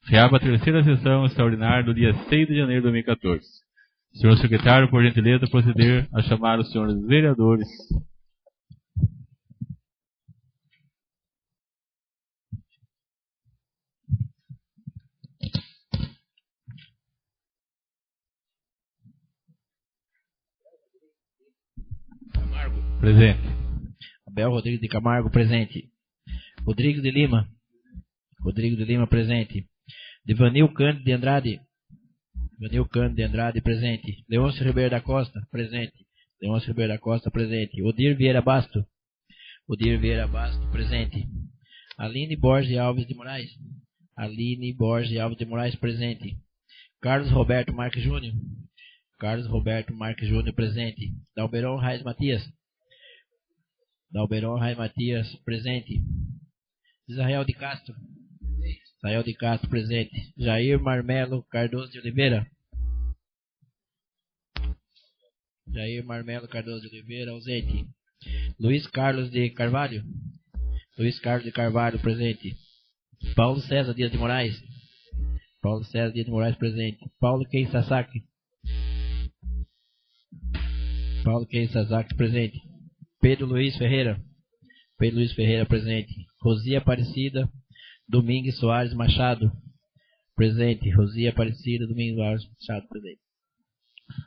Reaba a terceira sessão extraordinária do dia 6 de janeiro de 2014. Senhor secretário, por gentileza, proceder a chamar os senhores vereadores. Camargo. Presente. Abel Rodrigues de Camargo, presente. Rodrigo de Lima. Rodrigo de Lima, presente. Devanil Cândido de Andrade. Devanil Cândido de Andrade, presente. Leôncio Ribeiro da Costa, presente. Leôncio Ribeiro da Costa, presente. Odir Vieira Basto. Odir Vieira Basto, presente. Aline Borges Alves de Moraes. Aline Borges Alves de Moraes, presente. Carlos Roberto Marques Júnior. Carlos Roberto Marques Júnior, presente. Dalberon Raiz Matias. Dalberon Raiz Matias, presente. Israel de Castro. Israel de Castro, presente. Jair Marmelo Cardoso de Oliveira. Jair Marmelo Cardoso de Oliveira, ausente. Luiz Carlos de Carvalho. Luiz Carlos de Carvalho, presente. Paulo César Dias de Moraes. Paulo César Dias de Moraes, presente. Paulo Kei Sasaki. Paulo Kei Sasaki, presente. Pedro Luiz Ferreira. Pedro Luiz Ferreira, presente. Rosia Aparecida Domingues Soares Machado, presente. Rosia Aparecida Domingues Soares Machado, presente.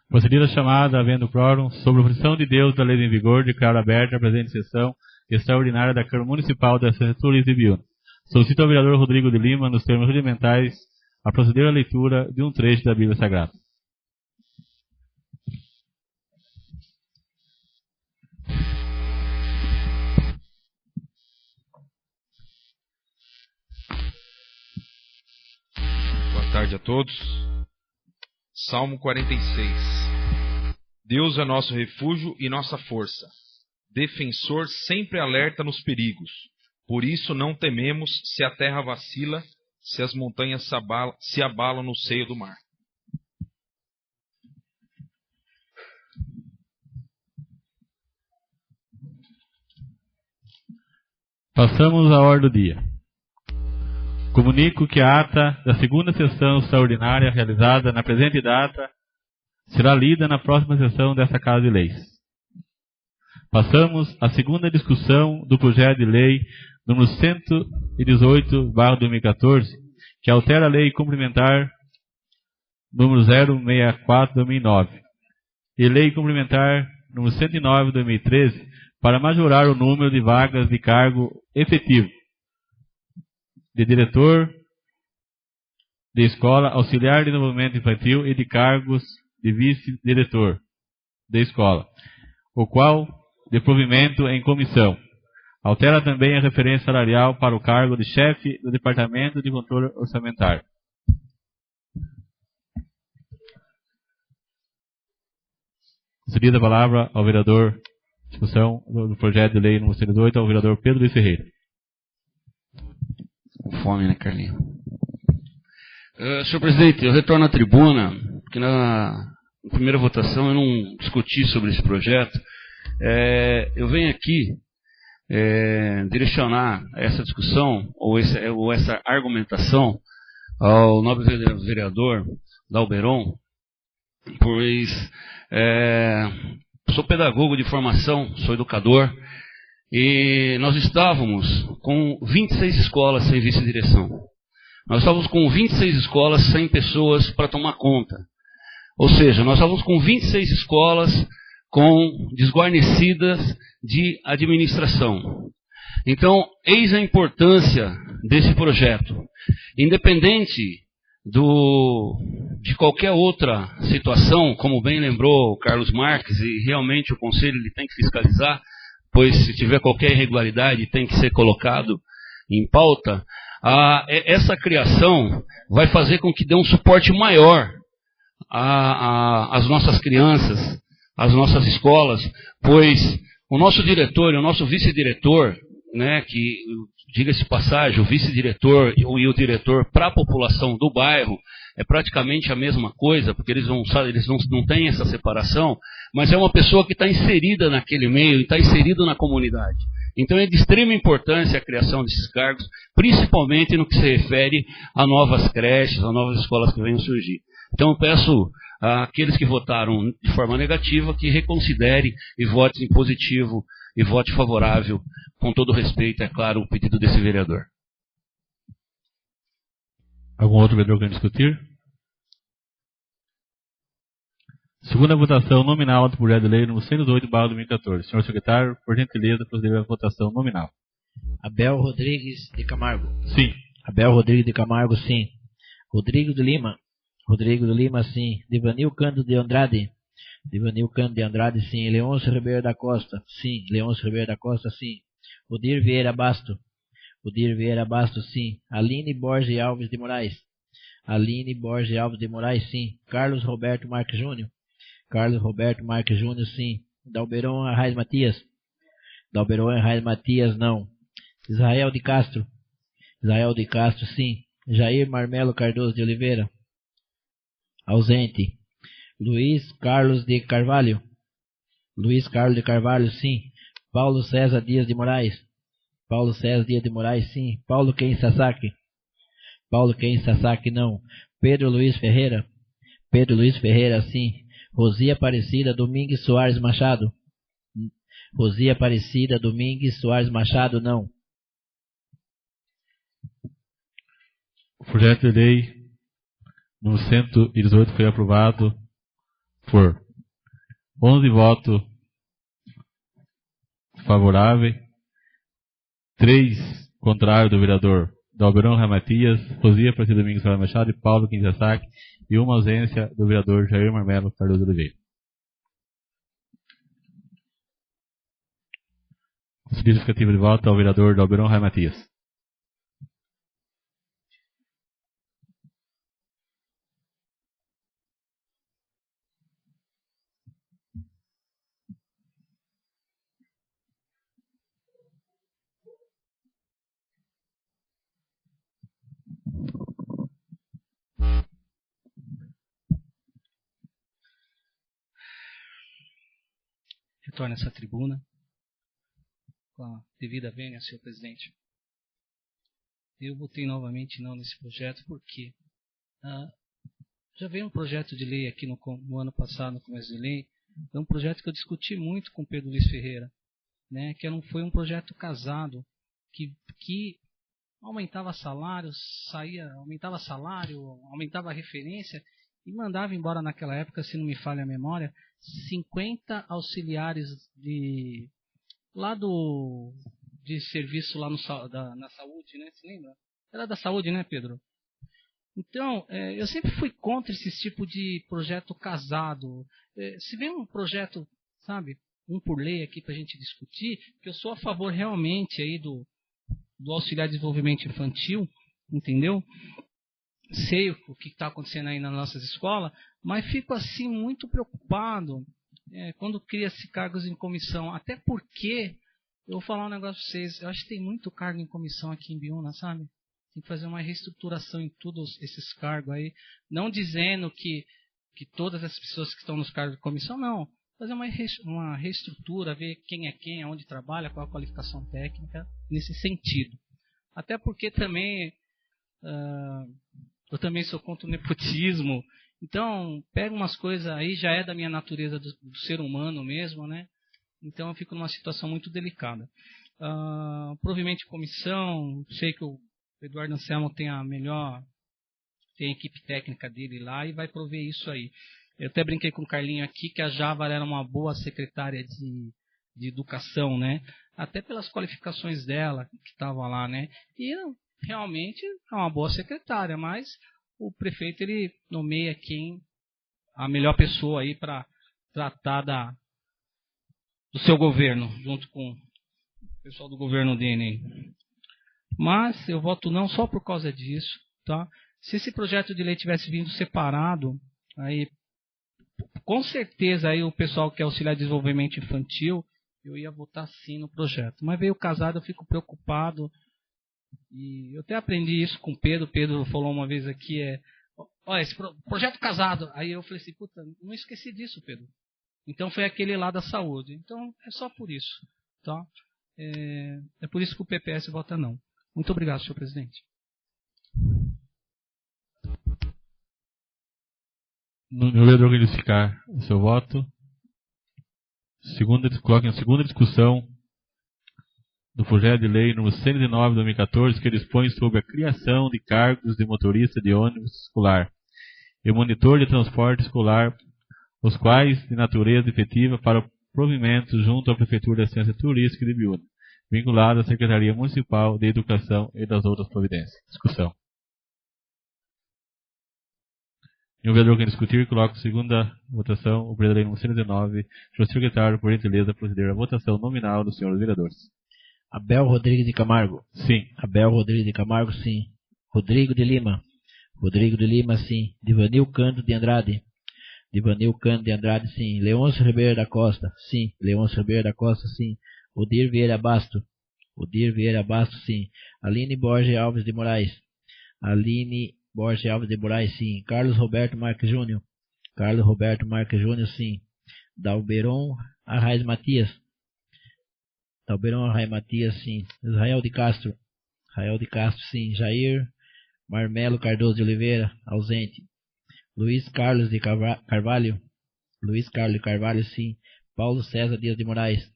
Procedida a chamada, havendo quórum, sobre a posição de Deus da lei em vigor, declaro aberta a presente sessão extraordinária da Câmara Municipal da Assembleia Legislativa de Ibiúna. Solicito ao vereador Rodrigo de Lima, nos termos rudimentais, a proceder à leitura de um trecho da Bíblia Sagrada. Boa tarde a todos. Salmo 46. Deus é nosso refúgio e nossa força, defensor sempre alerta nos perigos. Por isso não tememos se a terra vacila, se as montanhas se abalam no seio do mar. Passamos à ordem do dia. Comunico que a ata da segunda sessão extraordinária realizada na presente data será lida na próxima sessão desta Casa de Leis. Passamos à segunda discussão do projeto de lei número 118/2014, que altera a lei complementar número 064/2009 e lei complementar número 109/2013 para majorar o número de vagas de cargo efetivo de diretor de escola, auxiliar de desenvolvimento infantil e de cargos de vice-diretor de escola, o qual de provimento em comissão. Altera também a referência salarial para o cargo de chefe do Departamento de Controle Orçamentário. Concedida a palavra ao vereador, discussão do projeto de lei número 118, ao vereador Pedro Luiz Ferreira. Com fome, né, Carlinhos? Senhor presidente, eu retorno à tribuna, porque na primeira votação eu não discuti sobre esse projeto. Eu venho aqui direcionar essa discussão, ou essa argumentação, ao nobre vereador Dalberon, pois sou pedagogo de formação, sou educador, e nós estávamos com 26 escolas sem vice-direção. Nós estávamos com 26 escolas sem pessoas para tomar conta. Ou seja, nós estávamos com 26 escolas desguarnecidas de administração. Então, eis a importância desse projeto. Independente de qualquer outra situação, como bem lembrou o Carlos Marques, e realmente o Conselho ele tem que fiscalizar, pois se tiver qualquer irregularidade tem que ser colocado em pauta, essa criação vai fazer com que dê um suporte maior às nossas crianças, às nossas escolas, pois o nosso diretor e o nosso vice-diretor, né, que, diga-se passagem, o vice-diretor e o diretor para a população do bairro é praticamente a mesma coisa, porque eles não têm essa separação, mas é uma pessoa que está inserida naquele meio e está inserida na comunidade. Então é de extrema importância a criação desses cargos, principalmente no que se refere a novas creches, a novas escolas que venham surgir. Então eu peço àqueles que votaram de forma negativa que reconsidere e vote em positivo e vote favorável, com todo respeito, é claro, o pedido desse vereador. Algum outro vereador quer discutir? Segunda votação nominal do projeto de lei número 118/2014. Senhor secretário, por gentileza, proceder à votação nominal. Abel Rodrigues de Camargo. Sim. Abel Rodrigues de Camargo, sim. Rodrigo de Lima. Rodrigo de Lima, sim. Devanil Cândido de Andrade. Devanil Cândido de Andrade, sim. Leôncio Ribeiro da Costa, sim. Leôncio Ribeiro da Costa, sim. Odir Vieira Basto. Odir Vieira Basto, sim. Aline Borges Alves de Moraes. Aline Borges Alves de Moraes, sim. Carlos Roberto Marques Júnior. Carlos Roberto Marques Júnior, sim. Dalberon Arraes Matias. Dalberon Arraes Matias, não. Israel de Castro. Israel de Castro, sim. Jair Marmelo Cardoso de Oliveira. Ausente. Luiz Carlos de Carvalho. Luiz Carlos de Carvalho, sim. Paulo César Dias de Moraes. Paulo César Dias de Moraes, sim. Paulo Ken Sasaki. Paulo Ken Sasaki, não. Pedro Luiz Ferreira. Pedro Luiz Ferreira, sim. Rosia Aparecida Domingues Soares Machado. Rosia Aparecida Domingues Soares Machado, não. O projeto de lei número 118 foi aprovado por 11 votos favoráveis, 3 contrários do vereador Dalberon Ramatias, Rosia Aparecida Domingues Soares Machado e Paulo Quinzassac, e uma ausência do vereador Jair Marmelo Cardoso de Oliveira. Conselho justificativo de voto ao vereador Dalberon Ramatias. Retorno a essa tribuna com a devida vênia, senhor presidente. Eu votei novamente não nesse projeto porque já veio um projeto de lei aqui no ano passado, no começo de lei. É um projeto que eu discuti muito com o Pedro Luiz Ferreira, né, que foi um projeto casado que aumentava salários, aumentava salário, aumentava a referência e mandava embora naquela época, se não me falha a memória, 50 auxiliares de serviço lá na saúde, né? Você lembra? Era da saúde, né, Pedro? Então, eu sempre fui contra esse tipo de projeto casado. Se vem um projeto, sabe, um por lei aqui para a gente discutir, que eu sou a favor realmente aí do auxiliar de desenvolvimento infantil, entendeu? Sei o que está acontecendo aí nas nossas escolas, mas fico assim muito preocupado quando cria-se cargos em comissão, até porque, eu vou falar um negócio para vocês, eu acho que tem muito cargo em comissão aqui em Biúna, sabe? Tem que fazer uma reestruturação em todos esses cargos aí, não dizendo que todas as pessoas que estão nos cargos de comissão, não, fazer uma reestrutura, ver quem é quem, aonde trabalha, qual a qualificação técnica, nesse sentido. Até porque também eu também sou contra o nepotismo. Então, pega umas coisas aí, já é da minha natureza do ser humano mesmo, né? Então, eu fico numa situação muito delicada. Provavelmente comissão, sei que o Eduardo Anselmo tem a equipe técnica dele lá e vai prover isso aí. Eu até brinquei com o Carlinho aqui que a Java era uma boa secretária de educação, né? Até pelas qualificações dela que estavam lá, né? E realmente é uma boa secretária, mas o prefeito ele nomeia a melhor pessoa aí para tratar do seu governo, junto com o pessoal do governo dele. Mas eu voto não só por causa disso, tá? Se esse projeto de lei tivesse vindo separado, aí com certeza aí o pessoal que é auxiliar de desenvolvimento infantil, eu ia votar sim no projeto. Mas veio casado, eu fico preocupado. E eu até aprendi isso com o Pedro. O Pedro falou uma vez aqui, esse projeto casado. Aí eu falei assim, puta, não esqueci disso, Pedro. Então foi aquele lá da saúde. Então é só por isso, tá? É por isso que o PPS vota não. Muito obrigado, senhor presidente. No vereador qualificar o seu voto. Coloque em segunda discussão do projeto de lei número 109 de 2014, que dispõe sobre a criação de cargos de motorista de ônibus escolar e monitor de transporte escolar, os quais de natureza efetiva para provimento junto à Prefeitura de Assistência Turística de Biúna, vinculado à Secretaria Municipal de Educação e das outras providências. Discussão. E o vereador que discutir, coloca em segunda votação o projeto de lei número 119. Senhor secretário, por gentileza, proceder à votação nominal dos senhores vereadores. Abel Rodrigues de Camargo. Sim. Abel Rodrigues de Camargo, sim. Rodrigo de Lima. Rodrigo de Lima, sim. Divanil Cândido de Andrade. Divanil Cândido de Andrade, sim. Leôncio Ribeiro da Costa, sim. Leôncio Ribeiro da Costa, sim. Odir Vieira Basto. Odir Vieira Basto, sim. Aline Borges Alves de Moraes. Aline Borges Alves de Moraes, sim. Carlos Roberto Marques Júnior. Carlos Roberto Marques Júnior, sim. Dalberon Arraes Matias. Dalberon Arraes Matias, sim. Israel de Castro. Israel de Castro, sim. Jair Marmelo Cardoso de Oliveira, ausente. Luiz Carlos de Carvalho. Luiz Carlos de Carvalho, sim. Paulo César Dias de Moraes.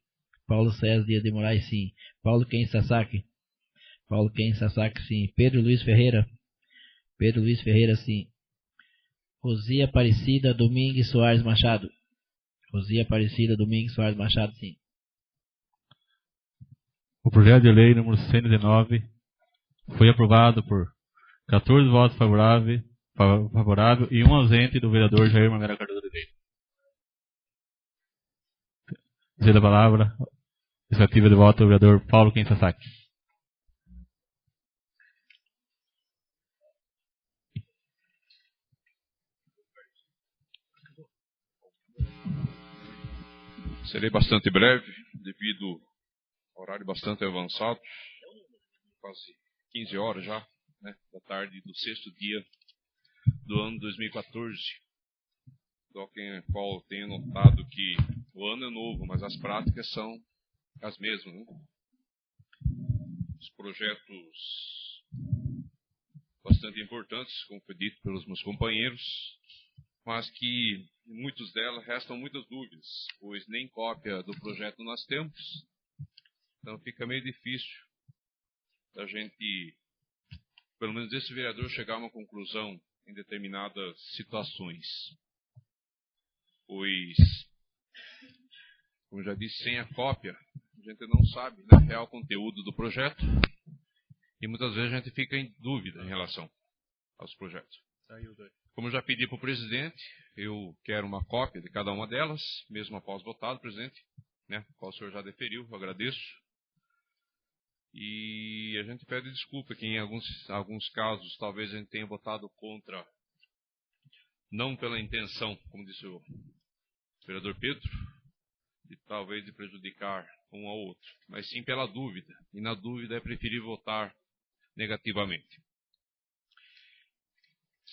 Paulo César Dias de Moraes, sim. Paulo Ken Sasaki. Paulo Ken Sasaki, sim. Pedro Luiz Ferreira. Pedro Luiz Ferreira, sim. Rosia Aparecida Domingues Soares Machado. Rosia Aparecida Domingues Soares Machado, sim. O projeto de lei número 119 foi aprovado por 14 votos favoráveis e um ausente do vereador Jair Marmelo Cardoso de Oliveira. Cede a palavra, iniciativa de voto do vereador Paulo Ken Sasaki. Serei bastante breve, devido ao horário bastante avançado, quase 15 horas já, né, da tarde do sexto dia do ano 2014. Só qual tenho notado que o ano é novo, mas as práticas são as mesmas, né? Os projetos bastante importantes, como foi dito pelos meus companheiros, mas que em muitos delas restam muitas dúvidas, pois nem cópia do projeto nós temos, então fica meio difícil da gente, pelo menos esse vereador, chegar a uma conclusão em determinadas situações. Pois, como já disse, sem a cópia, a gente não sabe, né, o real conteúdo do projeto, e muitas vezes a gente fica em dúvida em relação aos projetos. Como eu já pedi para o presidente, eu quero uma cópia de cada uma delas, mesmo após votado, presidente, né, qual o senhor já deferiu, eu agradeço. E a gente pede desculpa que em alguns casos talvez a gente tenha votado contra, não pela intenção, como disse o vereador Pedro, talvez de prejudicar um ao outro, mas sim pela dúvida, e na dúvida é preferível votar negativamente.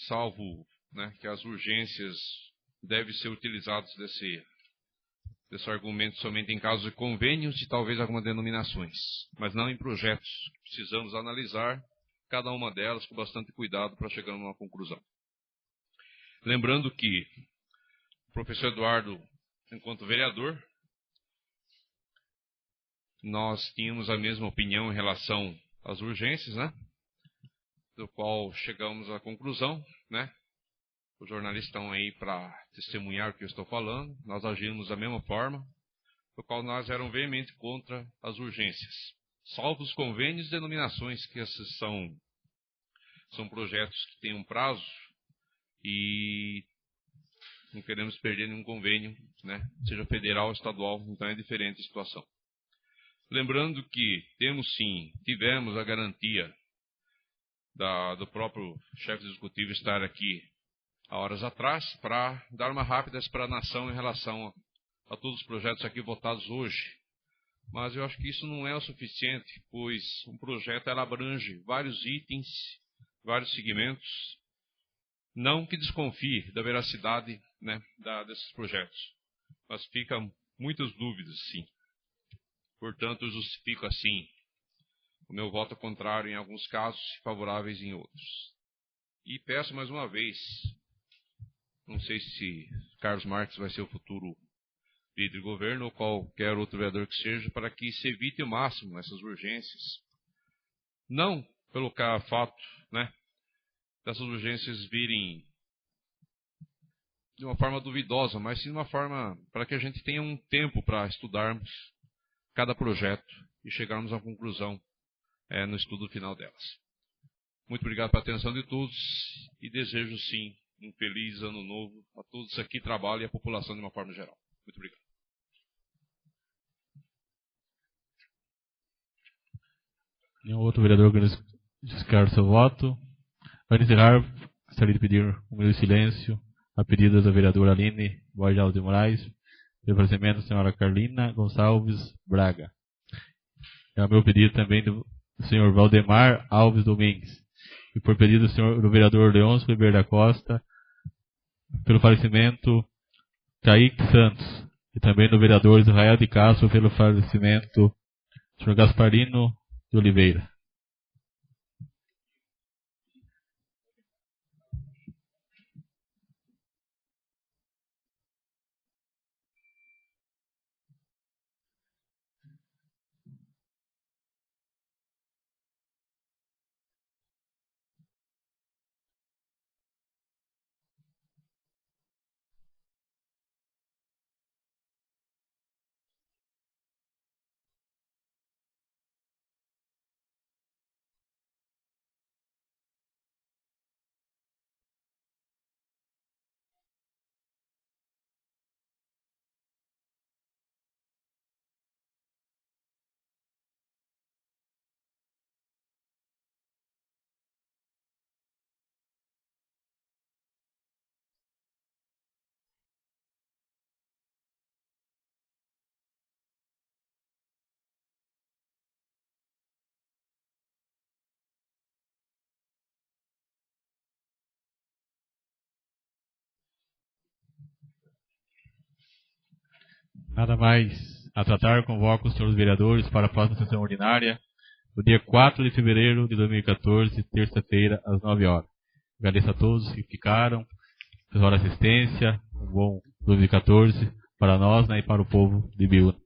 Salvo, né, que as urgências devem ser utilizadas desse argumento somente em casos de convênios e talvez algumas denominações, mas não em projetos. Precisamos analisar cada uma delas com bastante cuidado para chegar a uma conclusão. Lembrando que o professor Eduardo, enquanto vereador, nós tínhamos a mesma opinião em relação às urgências, né? Do qual chegamos à conclusão, né? Os jornalistas estão aí para testemunhar o que eu estou falando. Nós agimos da mesma forma, do qual nós éramos veemente contra as urgências, salvo os convênios e denominações, que esses são projetos que têm um prazo e não queremos perder nenhum convênio, né? Seja federal ou estadual, então é diferente a situação. Lembrando que tivemos a garantia do próprio chefe executivo estar aqui há horas atrás para dar uma rápida explanação em relação a todos os projetos aqui votados hoje. Mas eu acho que isso não é o suficiente, pois um projeto ela abrange vários itens, vários segmentos. Não que desconfie da veracidade, né, desses projetos, mas ficam muitas dúvidas, sim. Portanto, justifico assim o meu voto contrário em alguns casos e favoráveis em outros. E peço mais uma vez, não sei se Carlos Marques vai ser o futuro líder de governo ou qualquer outro vereador que seja, para que se evite o máximo essas urgências. Não pelo fato, dessas urgências virem de uma forma duvidosa, mas sim de uma forma para que a gente tenha um tempo para estudarmos cada projeto e chegarmos à conclusão no estudo final delas. Muito obrigado pela atenção de todos e desejo sim um feliz ano novo a todos que aqui trabalham e a população de uma forma geral. Muito obrigado. Nenhum outro vereador que descarta seu voto. Antes de encerrar, gostaria de pedir um minuto de silêncio a pedido da vereadora Aline Borges Alves de Moraes, pelo falecimento da senhora Carlina Gonçalves Braga. É o meu pedido também do senhor Valdemar Alves Domingues. E por pedido do vereador Leôncio Ribeiro da Costa, pelo falecimento Kaique Santos. E também do vereador Israel de Castro, pelo falecimento do senhor Gasparino de Oliveira. Nada mais a tratar, convoco os senhores vereadores para a próxima sessão ordinária, no dia 4 de fevereiro de 2014, terça-feira, às 9 horas. Agradeço a todos que ficaram, pela assistência, um bom 2014 para nós e para o povo de Biúna.